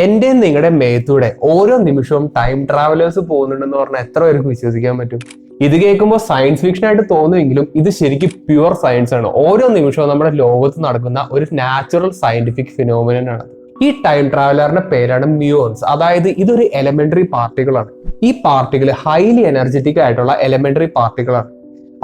എന്റെ നിങ്ങളുടെ മേത്തൂടെ ഓരോ നിമിഷവും ടൈം ട്രാവലേഴ്സ് പോകുന്നുണ്ടെന്ന് പറഞ്ഞാൽ എത്ര പേർക്ക് വിശ്വസിക്കാൻ പറ്റും? ഇത് കേൾക്കുമ്പോൾ സയൻസ് ഫിക്ഷൻ ആയിട്ട് തോന്നുമെങ്കിലും ഇത് ശരിക്കും പ്യുവർ സയൻസ് ആണ്. ഓരോ നിമിഷവും നമ്മുടെ ലോകത്ത് നടക്കുന്ന ഒരു നാച്ചുറൽ സയന്റിഫിക് ഫിനോമിനൻ ആണ്. ഈ ടൈം ട്രാവലറിന്റെ പേരാണ് മ്യൂൺസ്. അതായത് ഇതൊരു എലമെന്ററി പാർട്ടിക്കിൾ ആണ്. ഈ പാർട്ടിക്കിൾ ഹൈലി എനർജറ്റിക് ആയിട്ടുള്ള എലമെന്ററി പാർട്ടിക്കിൾ ആണ്.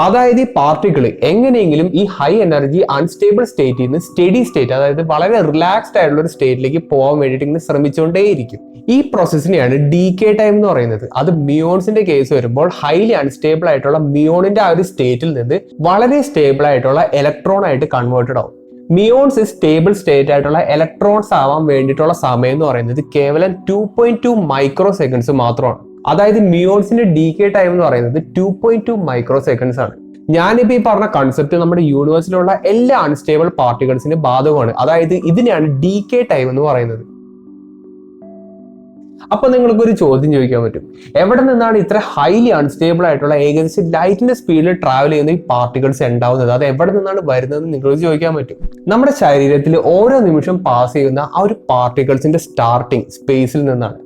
അതായത് ഈ പാർട്ടിക്കിൾ എങ്ങനെയെങ്കിലും ഈ ഹൈ എനർജി അൺസ്റ്റേബിൾ സ്റ്റേറ്റിൽ നിന്ന് സ്റ്റഡി സ്റ്റേറ്റ്, അതായത് വളരെ റിലാക്സ്ഡ് ആയിട്ടുള്ള ഒരു സ്റ്റേറ്റിലേക്ക് പോകാൻ വേണ്ടിയിട്ട് ഇങ്ങനെ ശ്രമിച്ചുകൊണ്ടേയിരിക്കും. ഈ പ്രോസസ്സിനെയാണ് ഡീകേ ടൈം എന്ന് പറയുന്നത്. അത് മിയോൺസിന്റെ കേസ് വരുമ്പോൾ ഹൈലി അൺസ്റ്റേബിൾ ആയിട്ടുള്ള മിയോണിന്റെ ആ ഒരു സ്റ്റേറ്റിൽ നിന്ന് വളരെ സ്റ്റേബിൾ ആയിട്ടുള്ള ഇലക്ട്രോൺ ആയിട്ട് കൺവേർട്ടഡ് ആവും. മിയോൺസ് സ്റ്റേബിൾ സ്റ്റേറ്റ് ആയിട്ടുള്ള ഇലക്ട്രോൺസ് ആവാൻ വേണ്ടിയിട്ടുള്ള സമയം എന്ന് പറയുന്നത് കേവലം 2.2 മൈക്രോ സെക്കൻഡ്സ് മാത്രമാണ്. അതായത് മിയോൺസിന്റെ ഡീകേ ടൈം എന്ന് പറയുന്നത് 2.2 മൈക്രോ സെക്കൻഡ്സ് ആണ്. ഞാനിപ്പോ ഈ പറഞ്ഞ കൺസെപ്റ്റ് നമ്മുടെ യൂണിവേഴ്സിലുള്ള എല്ലാ അൺസ്റ്റേബിൾ പാർട്ടിക്കിൾസിന് ബാധകമാണ്. അതായത് ഇതിനെയാണ് ഡീകേ ടൈം എന്ന് പറയുന്നത്. അപ്പൊ നിങ്ങൾക്കൊരു ചോദ്യം ചോദിക്കാൻ പറ്റും, എവിടെ നിന്നാണ് ഇത്ര ഹൈലി അൺസ്റ്റേബിൾ ആയിട്ടുള്ള ഏകദേശം ലൈറ്റിന്റെ സ്പീഡിൽ ട്രാവൽ ചെയ്യുന്ന ഈ പാർട്ടിക്കിൾസ് ഉണ്ടാവുന്നത്? അത് എവിടെ നിന്നാണ് വരുന്നതെന്ന് നിങ്ങൾക്ക് ചോദിക്കാൻ പറ്റും. നമ്മുടെ ശരീരത്തിൽ ഓരോ നിമിഷം പാസ് ചെയ്യുന്ന ആ ഒരു പാർട്ടിക്കിൾസിന്റെ സ്റ്റാർട്ടിങ് സ്പേസിൽ നിന്നാണ്.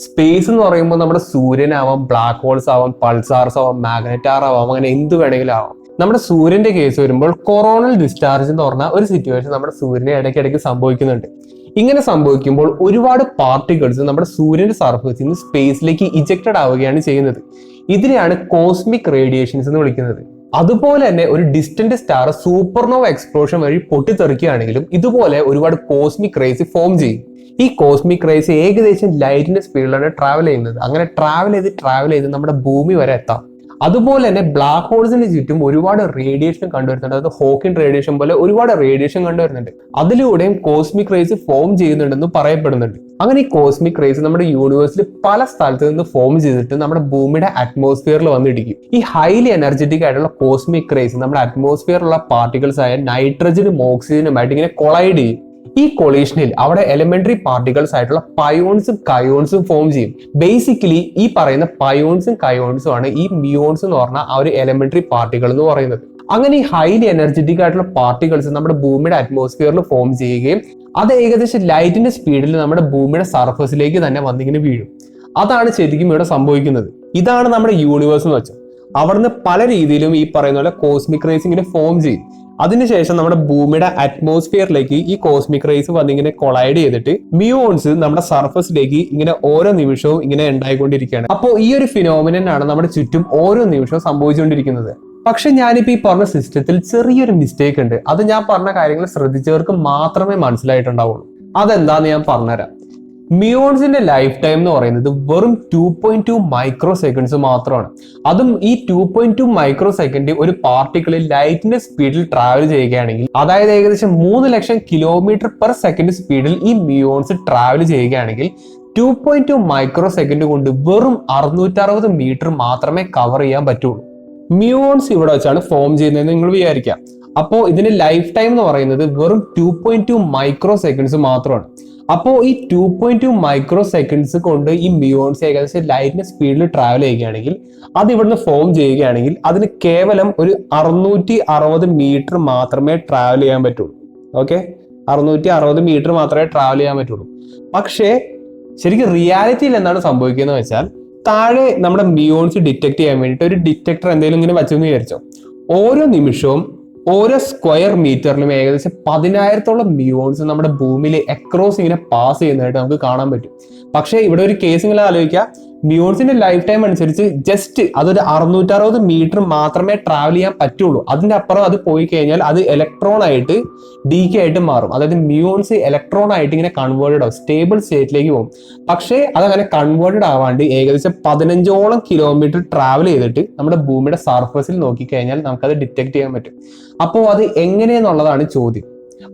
സ്പേസ് എന്ന് പറയുമ്പോൾ നമ്മുടെ സൂര്യനാവാം, ബ്ലാക്ക് ഹോൾസ് ആവാം, പൾസാർസ് ആവാം, മാഗ്നറ്റാർ ആവാം, അങ്ങനെ എന്ത് വേണമെങ്കിലും ആവാം. നമ്മുടെ സൂര്യന്റെ കേസ് വരുമ്പോൾ കൊറോണൽ ഡിസ്ചാർജ് എന്ന് പറഞ്ഞ ഒരു സിറ്റുവേഷൻ നമ്മുടെ സൂര്യനെ ഇടയ്ക്കിടയ്ക്ക് സംഭവിക്കുന്നുണ്ട്. ഇങ്ങനെ സംഭവിക്കുമ്പോൾ ഒരുപാട് പാർട്ടിക്കിൾസ് നമ്മുടെ സൂര്യന്റെ സർഫേസിൽ നിന്ന് സ്പേസിലേക്ക് ഇജക്റ്റഡ് ആവുകയാണ് ചെയ്യുന്നത്. ഇതിനെയാണ് കോസ്മിക് റേഡിയേഷൻസ് എന്ന് വിളിക്കുന്നത്. അതുപോലെ തന്നെ ഒരു ഡിസ്റ്റന്റ് സ്റ്റാർ സൂപ്പർനോവ എക്സ്പ്ലോഷൻ വഴി പൊട്ടിത്തെറിക്കുകയാണെങ്കിലും ഇതുപോലെ ഒരുപാട് കോസ്മിക് റേസ് ഫോം ചെയ്യും. ഈ കോസ്മിക് റേസ് ഏകദേശം ലൈറ്റിന്റെ സ്പീഡിലാണ് ട്രാവൽ ചെയ്യുന്നത്. അങ്ങനെ ട്രാവൽ ചെയ്ത് നമ്മുടെ ഭൂമി വരെ എത്താം. അതുപോലെ തന്നെ ബ്ലാക്ക് ഹോൾസിന് ചുറ്റും ഒരുപാട് റേഡിയേഷൻ കണ്ടുവരുന്നുണ്ട്. അതായത് ഹോക്കിൻ റേഡിയേഷൻ പോലെ ഒരുപാട് റേഡിയേഷൻ കണ്ടുവരുന്നുണ്ട്. അതിലൂടെയും കോസ്മിക് റേസ് ഫോം ചെയ്യുന്നുണ്ടെന്ന് പറയപ്പെടുന്നുണ്ട്. അങ്ങനെ ഈ കോസ്മിക് റേസ് നമ്മുടെ യൂണിവേഴ്സിൽ പല സ്ഥലത്ത് നിന്ന് ഫോം ചെയ്തിട്ട് നമ്മുടെ ഭൂമിയുടെ അറ്റ്മോസ്ഫിയറിൽ വന്നിടിക്കും. ഈ ഹൈലി എനർജറ്റിക് ആയിട്ടുള്ള കോസ്മിക് റേസ് നമ്മുടെ അറ്റ്മോസ്ഫിയറിലുള്ള പാർട്ടിക്കിൾസ് ആയ നൈട്രജനും ഓക്സിജനുമായിട്ട് ഇങ്ങനെ കൊളൈഡ് ചെയ്യും. ഈ കൊളീഷനിൽ അവിടെ എലിമെന്ററി പാർട്ടിക്കിൾസ് ആയിട്ടുള്ള പയോൺസും കയോൺസും ഫോം ചെയ്യും. ബേസിക്കലി ഈ പറയുന്ന പയോൺസും കയോൺസും ആണ് ഈ മ്യൂൺസ് എന്ന് പറഞ്ഞ ആ ഒരു എലിമെന്ററി പാർട്ടിക്കിൾ എന്ന് പറയുന്നത്. അങ്ങനെ ഈ ഹൈലി എനർജറ്റിക് ആയിട്ടുള്ള പാർട്ടിക്കിൾസ് നമ്മുടെ ഭൂമിയുടെ അറ്റ്മോസ്ഫിയറിൽ ഫോം ചെയ്യുകയും അത് ഏകദേശം ലൈറ്റിന്റെ സ്പീഡിൽ നമ്മുടെ ഭൂമിയുടെ സർഫസിലേക്ക് തന്നെ വന്നിങ്ങനെ വീഴും. അതാണ് ശരിക്കും ഇവിടെ സംഭവിക്കുന്നത്. ഇതാണ് നമ്മുടെ യൂണിവേഴ്സ് എന്ന് വെച്ചാൽ. അവിടുന്ന് പല രീതിയിലും ഈ പറയുന്ന പോലെ കോസ്മിക് റേസ് ഇങ്ങനെ ഫോം ചെയ്യും. അതിനുശേഷം നമ്മുടെ ഭൂമിയുടെ അറ്റ്മോസ്ഫിയറിലേക്ക് ഈ കോസ്മിക് റേസ് വന്നിങ്ങനെ കൊളൈഡ് ചെയ്തിട്ട് മ്യൂൺസ് നമ്മുടെ സർഫസിലേക്ക് ഇങ്ങനെ ഓരോ നിമിഷവും ഇങ്ങനെ ഉണ്ടായിക്കൊണ്ടിരിക്കുകയാണ്. അപ്പോൾ ഈ ഒരു ഫിനോമിനൻ ആണ് നമ്മുടെ ചുറ്റും ഓരോ നിമിഷവും സംഭവിച്ചുകൊണ്ടിരിക്കുന്നത്. പക്ഷെ ഞാനിപ്പോ ഈ പറഞ്ഞ സിസ്റ്റത്തിൽ ചെറിയൊരു മിസ്റ്റേക്ക് ഉണ്ട്. അത് ഞാൻ പറഞ്ഞ കാര്യങ്ങൾ ശ്രദ്ധിച്ചവർക്ക് മാത്രമേ മനസ്സിലായിട്ടുണ്ടാവുള്ളൂ. അതെന്താന്ന് ഞാൻ പറഞ്ഞുതരാം. മ്യൂൺസിന്റെ ലൈഫ് ടൈം എന്ന് പറയുന്നത് വെറും 2.2 മൈക്രോ സെക്കൻഡ്സ് മാത്രമാണ്. അതും ഈ 2.2 മൈക്രോ സെക്കൻഡ് ഒരു പാർട്ടിക്കിളിൽ ലൈറ്റിന്റെ സ്പീഡിൽ ട്രാവൽ ചെയ്യുകയാണെങ്കിൽ, അതായത് ഏകദേശം 3 ലക്ഷം കിലോമീറ്റർ പെർ സെക്കൻഡ് സ്പീഡിൽ ഈ മ്യൂൺസ് ട്രാവൽ ചെയ്യുകയാണെങ്കിൽ 2.2 മൈക്രോ സെക്കൻഡ് കൊണ്ട് വെറും 660 മീറ്റർ മാത്രമേ കവർ ചെയ്യാൻ പറ്റുള്ളൂ. മ്യൂൺസ് ഇവിടെ വെച്ചാണ് ഫോം ചെയ്യുന്നതെന്ന് നിങ്ങൾ വിചാരിക്കാം. അപ്പോൾ ഇതിന്റെ ലൈഫ് ടൈം എന്ന് പറയുന്നത് വെറും 2.2 മൈക്രോ സെക്കൻഡ്സ് മാത്രമാണ്. അപ്പോൾ ഈ 2.2 മൈക്രോ സെക്കൻഡ്സ് കൊണ്ട് ഈ മ്യൂൺസ് ഏകദേശം ലൈറ്റിന്റെ സ്പീഡിൽ ട്രാവൽ ചെയ്യുകയാണെങ്കിൽ, അത് ഇവിടുന്ന് ഫോം ചെയ്യുകയാണെങ്കിൽ അതിന് കേവലം ഒരു 660 മീറ്റർ മാത്രമേ ട്രാവൽ ചെയ്യാൻ പറ്റുള്ളൂ. ഓക്കെ, 660 മീറ്റർ മാത്രമേ ട്രാവൽ ചെയ്യാൻ പറ്റുള്ളൂ. പക്ഷേ ശരിക്കും റിയാലിറ്റിയിൽ എന്താണ് സംഭവിക്കുന്നത് വെച്ചാൽ, താഴെ നമ്മുടെ മ്യൂൺസ് ഡിറ്റക്ട് ചെയ്യാൻ വേണ്ടിയിട്ട് ഒരു ഡിറ്റക്ടർ എന്തെങ്കിലും ഇങ്ങനെ വെച്ചെന്ന് വിചാരിച്ചോ. ഓരോ നിമിഷവും ഓരോ സ്ക്വയർ മീറ്ററിലും ഏകദേശം 10,000-ഓളം മ്യൂൺസ് നമ്മുടെ ഭൂമിയിൽ അക്രോസ് ഇങ്ങനെ പാസ് ചെയ്യുന്നതായിട്ട് നമുക്ക് കാണാൻ പറ്റും. പക്ഷേ ഇവിടെ ഒരു കേസ് ഇങ്ങനെ ആലോചിക്കുക, മ്യൂൺസിന്റെ ലൈഫ് ടൈം അനുസരിച്ച് ജസ്റ്റ് അതൊരു 660 മീറ്റർ മാത്രമേ ട്രാവൽ ചെയ്യാൻ പറ്റുള്ളൂ. അതിന്റെ അപ്പുറം അത് പോയി കഴിഞ്ഞാൽ അത് ഇലക്ട്രോൺ ആയിട്ട് ഡീകേ ആയിട്ട് മാറും. അതായത് മ്യൂൺസ് ഇലക്ട്രോൺ ആയിട്ട് ഇങ്ങനെ കൺവേർട്ടഡ് ആവും, സ്റ്റേബിൾ സ്റ്റേറ്റിലേക്ക് പോകും. പക്ഷേ അതങ്ങനെ കൺവേർട്ടഡ് ആവാണ്ട് ഏകദേശം 15ഓളം കിലോമീറ്റർ ട്രാവൽ ചെയ്തിട്ട് നമ്മുടെ ഭൂമിയുടെ സർഫസിൽ നോക്കിക്കഴിഞ്ഞാൽ നമുക്കത് ഡിറ്റക്ട് ചെയ്യാൻ പറ്റും. അപ്പോൾ അത് എങ്ങനെയെന്നുള്ളതാണ് ചോദ്യം.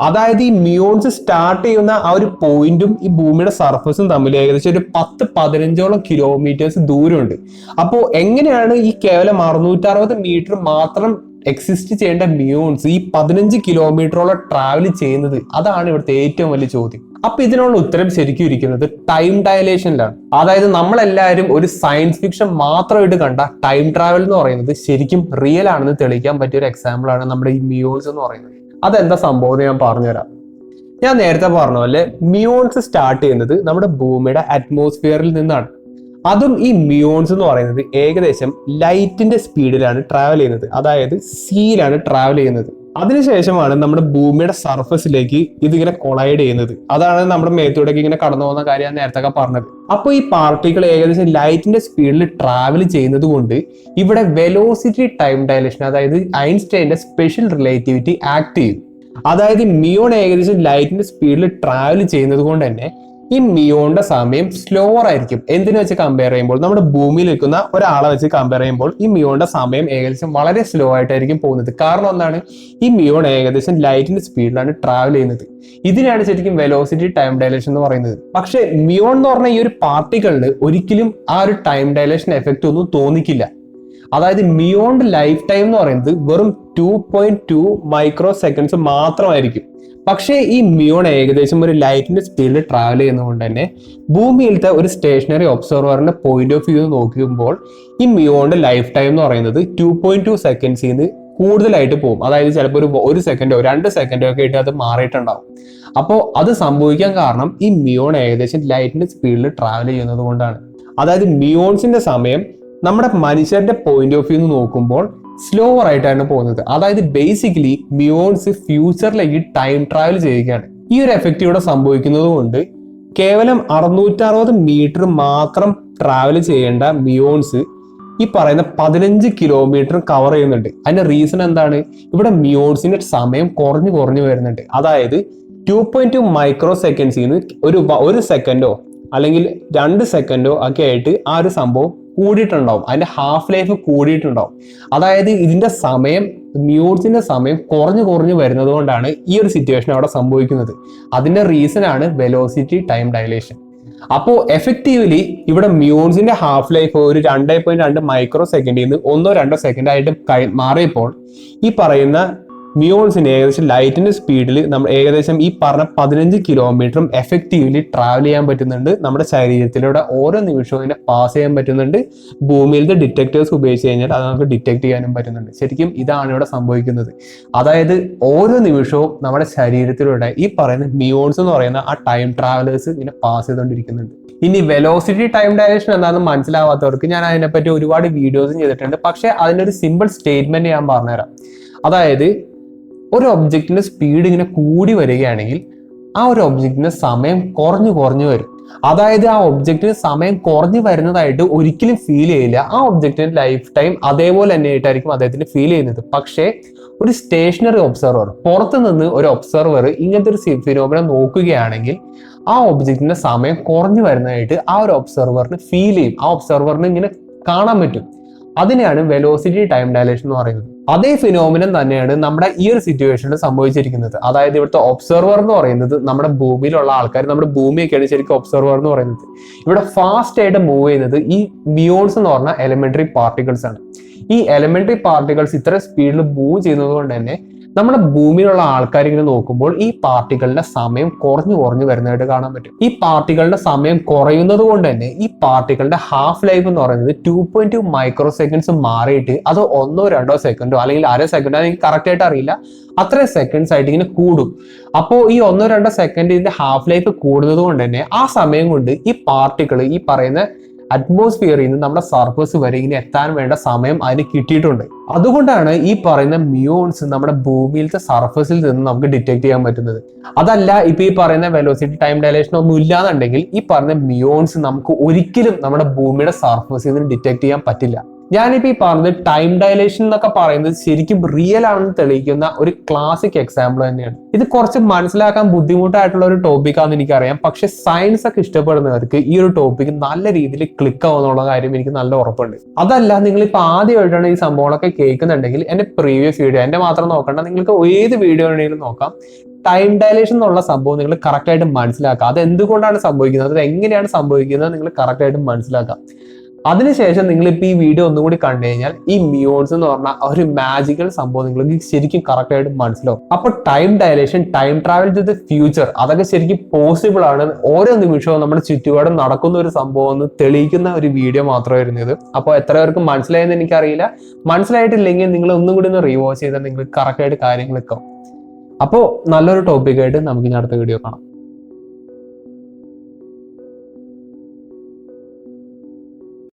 അതായത് ഈ മ്യൂൺസ് സ്റ്റാർട്ട് ചെയ്യുന്ന ആ ഒരു പോയിന്റും ഈ ഭൂമിയുടെ സർഫസും തമ്മിൽ ഏകദേശം ഒരു 10-15ഓളം കിലോമീറ്റേഴ്സ് ദൂരമുണ്ട്. അപ്പോൾ എങ്ങനെയാണ് ഈ കേവലം 660 മീറ്റർ മാത്രം എക്സിസ്റ്റ് ചെയ്യേണ്ട മ്യൂൺസ് ഈ 15 കിലോമീറ്ററോളം ട്രാവൽ ചെയ്യുന്നത്? അതാണ് ഇവിടുത്തെ ഏറ്റവും വലിയ ചോദ്യം. അപ്പൊ ഇതിനുള്ള ഉത്തരം ശരിക്കും ഇരിക്കുന്നത് ടൈം ഡയലേഷനിലാണ്. അതായത് നമ്മളെല്ലാവരും ഒരു സയൻസ് ഫിക്ഷൻ മാത്രമായിട്ട് കണ്ട ടൈം ട്രാവൽ എന്ന് പറയുന്നത് ശരിക്കും റിയൽ ആണെന്ന് തെളിയിക്കാൻ പറ്റിയ ഒരു എക്സാമ്പിൾ ആണ് നമ്മുടെ ഈ മ്യൂൺസ് എന്ന് പറയുന്നത്. അതെന്താ സംഭവം ഞാൻ പറഞ്ഞുതരാം. ഞാൻ നേരത്തെ പറഞ്ഞ പോലെ മിയോൺസ് സ്റ്റാർട്ട് ചെയ്യുന്നത് നമ്മുടെ ഭൂമിയുടെ അറ്റ്മോസ്ഫിയറിൽ നിന്നാണ്. അതും ഈ മിയോൺസ് എന്ന് പറയുന്നത് ഏകദേശം ലൈറ്റിന്റെ സ്പീഡിലാണ് ട്രാവൽ ചെയ്യുന്നത്, അതായത് സിയിലാണ് ട്രാവൽ ചെയ്യുന്നത്. അതിനുശേഷമാണ് നമ്മുടെ ഭൂമിയുടെ സർഫസിലേക്ക് ഇതിങ്ങനെ കൊളൈഡ് ചെയ്യുന്നത്. അതാണ് നമ്മുടെ മേത്തൂടേക്ക് ഇങ്ങനെ കടന്നു പോകുന്ന കാര്യം ഞാൻ നേരത്തെ പറഞ്ഞത്. അപ്പോൾ ഈ പാർട്ടിക്കിൾ ഏകദേശം ലൈറ്റിന്റെ സ്പീഡിൽ ട്രാവൽ ചെയ്യുന്നത് കൊണ്ട് ഇവിടെ വെലോസിറ്റി ടൈം ഡയലേഷൻ, അതായത് ഐൻസ്റ്റൈന്റെ സ്പെഷ്യൽ റിലേറ്റിവിറ്റി ആക്ട് ചെയ്യും. അതായത് മിയോൺ ഏകദേശം ലൈറ്റിന്റെ സ്പീഡിൽ ട്രാവൽ ചെയ്യുന്നത് കൊണ്ട് തന്നെ ഈ മിയോണിന്റെ സമയം സ്ലോവർ ആയിരിക്കും. എന്തിനു വെച്ച് കമ്പയർ ചെയ്യുമ്പോൾ നമ്മുടെ ഭൂമിയിൽ നിൽക്കുന്ന ഒരാളെ വെച്ച് കമ്പയർ ചെയ്യുമ്പോൾ ഈ മിയോണിന്റെ സമയം ഏകദേശം വളരെ സ്ലോ ആയിട്ടായിരിക്കും പോകുന്നത്. കാരണം എന്താണ്, ഈ മിയോൺ ഏകദേശം ലൈറ്റിന്റെ സ്പീഡിലാണ് ട്രാവൽ ചെയ്യുന്നത്. ഇതിനാണ് ശരിക്കും വെലോസിറ്റി ടൈം ഡയലേഷൻ എന്ന് പറയുന്നത്. പക്ഷെ മിയോൺ എന്ന് പറഞ്ഞ ഈ ഒരു പാർട്ടിക്കിളിന് ഒരിക്കലും ആ ഒരു ടൈം ഡയലേഷൻ എഫക്റ്റ് ഒന്നും തോന്നിക്കില്ല. അതായത് മിയോണിന്റെ ലൈഫ് ടൈം എന്ന് പറയുന്നത് വെറും 2.2 മൈക്രോ സെക്കൻഡ്സ് മാത്രമായിരിക്കും. പക്ഷേ ഈ മിയോൺ ഏകദേശം ഒരു ലൈറ്റിന്റെ സ്പീഡിൽ ട്രാവൽ ചെയ്യുന്നതുകൊണ്ട് തന്നെ ഭൂമിയിലത്തെ ഒരു സ്റ്റേഷനറി ഒബ്സർവറിന്റെ പോയിന്റ് ഓഫ് വ്യൂ നോക്കുമ്പോൾ ഈ മിയോണിന്റെ ലൈഫ് ടൈം എന്ന് പറയുന്നത് 2.2 സെക്കൻഡ്സിൽ നിന്ന് കൂടുതലായിട്ട് പോകും. അതായത് ചിലപ്പോൾ ഒരു സെക്കൻഡോ 2 സെക്കൻഡോ ഒക്കെ ആയിട്ട് അത് മാറിയിട്ടുണ്ടാവും. അപ്പോൾ അത് സംഭവിക്കാൻ കാരണം ഈ മിയോൺ ഏകദേശം ലൈറ്റിന്റെ സ്പീഡിൽ ട്രാവൽ ചെയ്യുന്നത് കൊണ്ടാണ്. അതായത് മിയോൺസിന്റെ സമയം നമ്മുടെ മനുഷ്യരുടെ പോയിന്റ് ഓഫ് വ്യൂ നോക്കുമ്പോൾ സ്ലോവർ ആയിട്ടാണ് പോകുന്നത്. അതായത് ബേസിക്കലി മിയോൺസ് ഫ്യൂച്ചറിലേക്ക് ടൈം ട്രാവൽ ചെയ്യുകയാണ്. ഈ ഒരു എഫക്റ്റ് ഇവിടെ സംഭവിക്കുന്നത് കൊണ്ട് കേവലം 660 മീറ്റർ മാത്രം ട്രാവൽ ചെയ്യേണ്ട മിയോൺസ് ഈ പറയുന്ന 15 കിലോമീറ്റർ കവർ ചെയ്യുന്നുണ്ട്. അതിന്റെ റീസൺ എന്താണ്, ഇവിടെ മിയോൺസിന്റെ സമയം കുറഞ്ഞു വരുന്നുണ്ട്. അതായത് 2.2 മൈക്രോ സെക്കൻഡ്സിൽ നിന്ന് ഒരു സെക്കൻഡോ അല്ലെങ്കിൽ 2 സെക്കൻഡോ ഒക്കെ ആയിട്ട് ആ ഒരു സംഭവം കൂടിയിട്ടുണ്ടാവും. അതിന്റെ ഹാഫ് ലൈഫ് കൂടിയിട്ടുണ്ടാവും. അതായത് ഇതിന്റെ സമയം, മിയോൺസിന്റെ സമയം കുറഞ്ഞു വരുന്നത് കൊണ്ടാണ് ഈ ഒരു സിറ്റുവേഷൻ അവിടെ സംഭവിക്കുന്നത്. അതിന്റെ റീസൺ ആണ് വെലോസിറ്റി ടൈം ഡയലേഷൻ. അപ്പോൾ എഫക്റ്റീവ്ലി ഇവിടെ മിയോൺസിന്റെ ഹാഫ് ലൈഫ് ഒരു 2.2 മൈക്രോ സെക്കൻഡിൽ നിന്ന് 1-2 സെക്കൻഡ് ആയിട്ട് മാറിയപ്പോൾ ഈ പറയുന്ന മിയോൺസിന് ഏകദേശം ലൈറ്റിന്റെ സ്പീഡിൽ നമ്മൾ ഏകദേശം ഈ പറഞ്ഞ 15 കിലോമീറ്ററും എഫക്റ്റീവ്ലി ട്രാവൽ ചെയ്യാൻ പറ്റുന്നുണ്ട്. നമ്മുടെ ശരീരത്തിലൂടെ ഓരോ നിമിഷവും ഇതിനെ പാസ് ചെയ്യാൻ പറ്റുന്നുണ്ട്. ഭൂമിയിലത്തെ ഡിറ്റക്ടേഴ്സ് ഉപയോഗിച്ച് കഴിഞ്ഞാൽ അത് നമുക്ക് ഡിറ്റക്ട് ചെയ്യാനും പറ്റുന്നുണ്ട്. ശരിക്കും ഇതാണ് ഇവിടെ സംഭവിക്കുന്നത്. അതായത് ഓരോ നിമിഷവും നമ്മുടെ ശരീരത്തിലൂടെ ഈ പറയുന്ന മിയോൺസ് എന്ന് പറയുന്ന ആ ടൈം ട്രാവലേഴ്സ് ഇങ്ങനെ പാസ് ചെയ്തുകൊണ്ടിരിക്കുന്നുണ്ട്. ഇനി വെലോസിറ്റി ടൈം ഡയലേഷൻ എന്താണെന്ന് മനസ്സിലാവാത്തവർക്ക് ഞാൻ അതിനെപ്പറ്റി ഒരുപാട് വീഡിയോസും ചെയ്തിട്ടുണ്ട്. പക്ഷെ അതിനൊരു സിമ്പിൾ സ്റ്റേറ്റ്മെന്റ് ഞാൻ പറഞ്ഞുതരാം. അതായത് ഒരു ഒബ്ജക്റ്റിന്റെ സ്പീഡ് ഇങ്ങനെ കൂടി വരികയാണെങ്കിൽ ആ ഒരു ഒബ്ജക്റ്റിന്റെ സമയം കുറഞ്ഞു വരും. അതായത് ആ ഒബ്ജക്റ്റിന് സമയം കുറഞ്ഞു വരുന്നതായിട്ട് ഒരിക്കലും ഫീൽ ചെയ്യില്ല. ആ ഒബ്ജക്റ്റിന്റെ ലൈഫ് ടൈം അതേപോലെ തന്നെ ആയിട്ടായിരിക്കും അദ്ദേഹത്തിന് ഫീൽ ചെയ്യുന്നത്. പക്ഷേ ഒരു സ്റ്റേഷനറി ഒബ്സർവർ, പുറത്തു നിന്ന് ഒരു ഒബ്സർവർ ഇങ്ങനത്തെ ഒരു ഫിനോമിനൻ നോക്കുകയാണെങ്കിൽ ആ ഒബ്ജക്റ്റിന്റെ സമയം കുറഞ്ഞു വരുന്നതായിട്ട് ആ ഒരു ഒബ്സർവറിന് ഫീൽ ചെയ്യും. ആ ഒബ്സർവറിന് ഇങ്ങനെ കാണാൻ പറ്റും. അതിനെയാണ് വെലോസിറ്റി ടൈം ഡയലേഷൻ എന്ന് പറയുന്നത്. അതേ ഫിനോമിനൻ തന്നെയാണ് നമ്മുടെ ഈ ഒരു സിറ്റുവേഷനിൽ സംഭവിച്ചിരിക്കുന്നത്. അതായത് ഇവിടുത്തെ ഒബ്സർവർ എന്ന് പറയുന്നത് നമ്മുടെ ഭൂമിയിലുള്ള ആൾക്കാർ, നമ്മുടെ ഭൂമിയൊക്കെയാണ് ശരിക്കും ഒബ്സർവർ എന്ന് പറയുന്നത്. ഇവിടെ ഫാസ്റ്റ് ആയിട്ട് മൂവ് ചെയ്യുന്നത് ഈ മിയോൺസ് എന്ന് പറഞ്ഞ എലിമെന്ററി പാർട്ടിക്കിൾസ് ആണ്. ഈ എലിമെന്ററി പാർട്ടിക്കിൾസ് ഇത്ര സ്പീഡിൽ മൂവ് ചെയ്യുന്നത് കൊണ്ട് തന്നെ നമ്മുടെ ഭൂമിയിലുള്ള ആൾക്കാർ ഇങ്ങനെ നോക്കുമ്പോൾ ഈ പാർട്ടികളുടെ സമയം കുറഞ്ഞു വരുന്നതായിട്ട് കാണാൻ പറ്റും. ഈ പാർട്ടികളുടെ സമയം കുറയുന്നത് കൊണ്ട് തന്നെ ഈ പാർട്ടികളുടെ ഹാഫ് ലൈഫ് എന്ന് പറയുന്നത് 2.2 മൈക്രോ സെക്കൻഡ്സ് മാറിയിട്ട് അത് 1-2 സെക്കൻഡോ അല്ലെങ്കിൽ അര സെക്കൻഡോ എനിക്ക് കറക്റ്റ് ആയിട്ട് അറിയില്ല, അത്രയും സെക്കൻഡ്സ് ആയിട്ട് ഇങ്ങനെ കൂടും. അപ്പോൾ ഈ 1-2 സെക്കൻഡ് ഇതിന്റെ ഹാഫ് ലൈഫ് കൂടുന്നത് കൊണ്ട് തന്നെ ആ സമയം കൊണ്ട് ഈ പാർട്ടിക്കിൾ ഈ പറയുന്ന അറ്റ്മോസ്ഫിയറിൽ നിന്ന് നമ്മുടെ സർഫസ് വരെ ഇങ്ങനെ എത്താൻ വേണ്ട സമയം അതിന് കിട്ടിയിട്ടുണ്ട്. അതുകൊണ്ടാണ് ഈ പറയുന്ന മിയോൺസ് നമ്മുടെ ഭൂമിയിലത്തെ സർഫസിൽ നിന്ന് നമുക്ക് ഡിറ്റക്ട് ചെയ്യാൻ പറ്റുന്നത്. അതല്ല ഇപ്പൊ ഈ പറയുന്ന വെലോസിറ്റി ടൈം ഡയലേഷൻ ഒന്നും ഇല്ലാന്നുണ്ടെങ്കിൽ ഈ പറഞ്ഞ മിയോൺസ് നമുക്ക് ഒരിക്കലും നമ്മുടെ ഭൂമിയുടെ സർഫസിൽ നിന്ന് ഡിറ്റക്ട് ചെയ്യാൻ പറ്റില്ല. ഞാനിപ്പോ ഈ പറഞ്ഞത് ടൈം ഡയലേഷൻ എന്നൊക്കെ പറയുന്നത് ശരിക്കും റിയൽ ആണെന്ന് തെളിയിക്കുന്ന ഒരു ക്ലാസിക് എക്സാമ്പിൾ തന്നെയാണ്. ഇത് കുറച്ച് മനസ്സിലാക്കാൻ ബുദ്ധിമുട്ടായിട്ടുള്ള ഒരു ടോപ്പിക്കാണെന്ന് എനിക്കറിയാം. പക്ഷെ സയൻസ് ഒക്കെ ഇഷ്ടപ്പെടുന്നവർക്ക് ഈ ഒരു ടോപ്പിക് നല്ല രീതിയിൽ ക്ലിക്ക് ആവുന്നുള്ള കാര്യം എനിക്ക് നല്ല ഉറപ്പുണ്ട്. അതല്ല നിങ്ങളിപ്പോ ആദ്യമായിട്ടാണ് ഈ സംഭവങ്ങളൊക്കെ കേൾക്കുന്നുണ്ടെങ്കിൽ എന്റെ പ്രീവിയസ് വീഡിയോ, എന്റെ മാത്രം നോക്കണ്ട, നിങ്ങൾക്ക് ഏത് വീഡിയോ വേണമെങ്കിലും നോക്കാം. ടൈം ഡയലേഷൻ എന്നുള്ള സംഭവം നിങ്ങൾ കറക്റ്റ് ആയിട്ട് മനസ്സിലാക്കുക. അത് എന്തുകൊണ്ടാണ് സംഭവിക്കുന്നത്, അത് എങ്ങനെയാണ് സംഭവിക്കുന്നത് നിങ്ങൾ കറക്റ്റ് ആയിട്ട് മനസ്സിലാക്കാം. അതിനുശേഷം നിങ്ങളിപ്പോൾ ഈ വീഡിയോ ഒന്നുകൂടി കണ്ടു കഴിഞ്ഞാൽ ഈ മിയോൺസ് എന്ന് പറഞ്ഞാൽ ഒരു മാജിക്കൽ സംഭവം നിങ്ങൾക്ക് ശരിക്കും കറക്റ്റ് ആയിട്ട് മനസ്സിലാവും. അപ്പൊ time dilation, time travel to the future, അതൊക്കെ ശരിക്കും പോസിബിൾ ആണ്. ഓരോ നിമിഷവും നമ്മുടെ ചുറ്റുപാടും നടക്കുന്ന ഒരു സംഭവം എന്ന് തെളിയിക്കുന്ന ഒരു വീഡിയോ മാത്രമായിരുന്നു ഇത്. അപ്പോൾ എത്ര പേർക്ക് മനസ്സിലായെന്ന് എനിക്കറിയില്ല. മനസ്സിലായിട്ടില്ലെങ്കിൽ നിങ്ങൾ ഒന്നും കൂടി ഒന്ന് റീവാച്ച് ചെയ്താൽ നിങ്ങൾക്ക് കറക്റ്റ് ആയിട്ട് കാര്യങ്ങളൊക്കെ. അപ്പോൾ നല്ലൊരു ടോപ്പിക്കായിട്ട് നമുക്ക് ഇനി അടുത്ത വീഡിയോ കാണാം.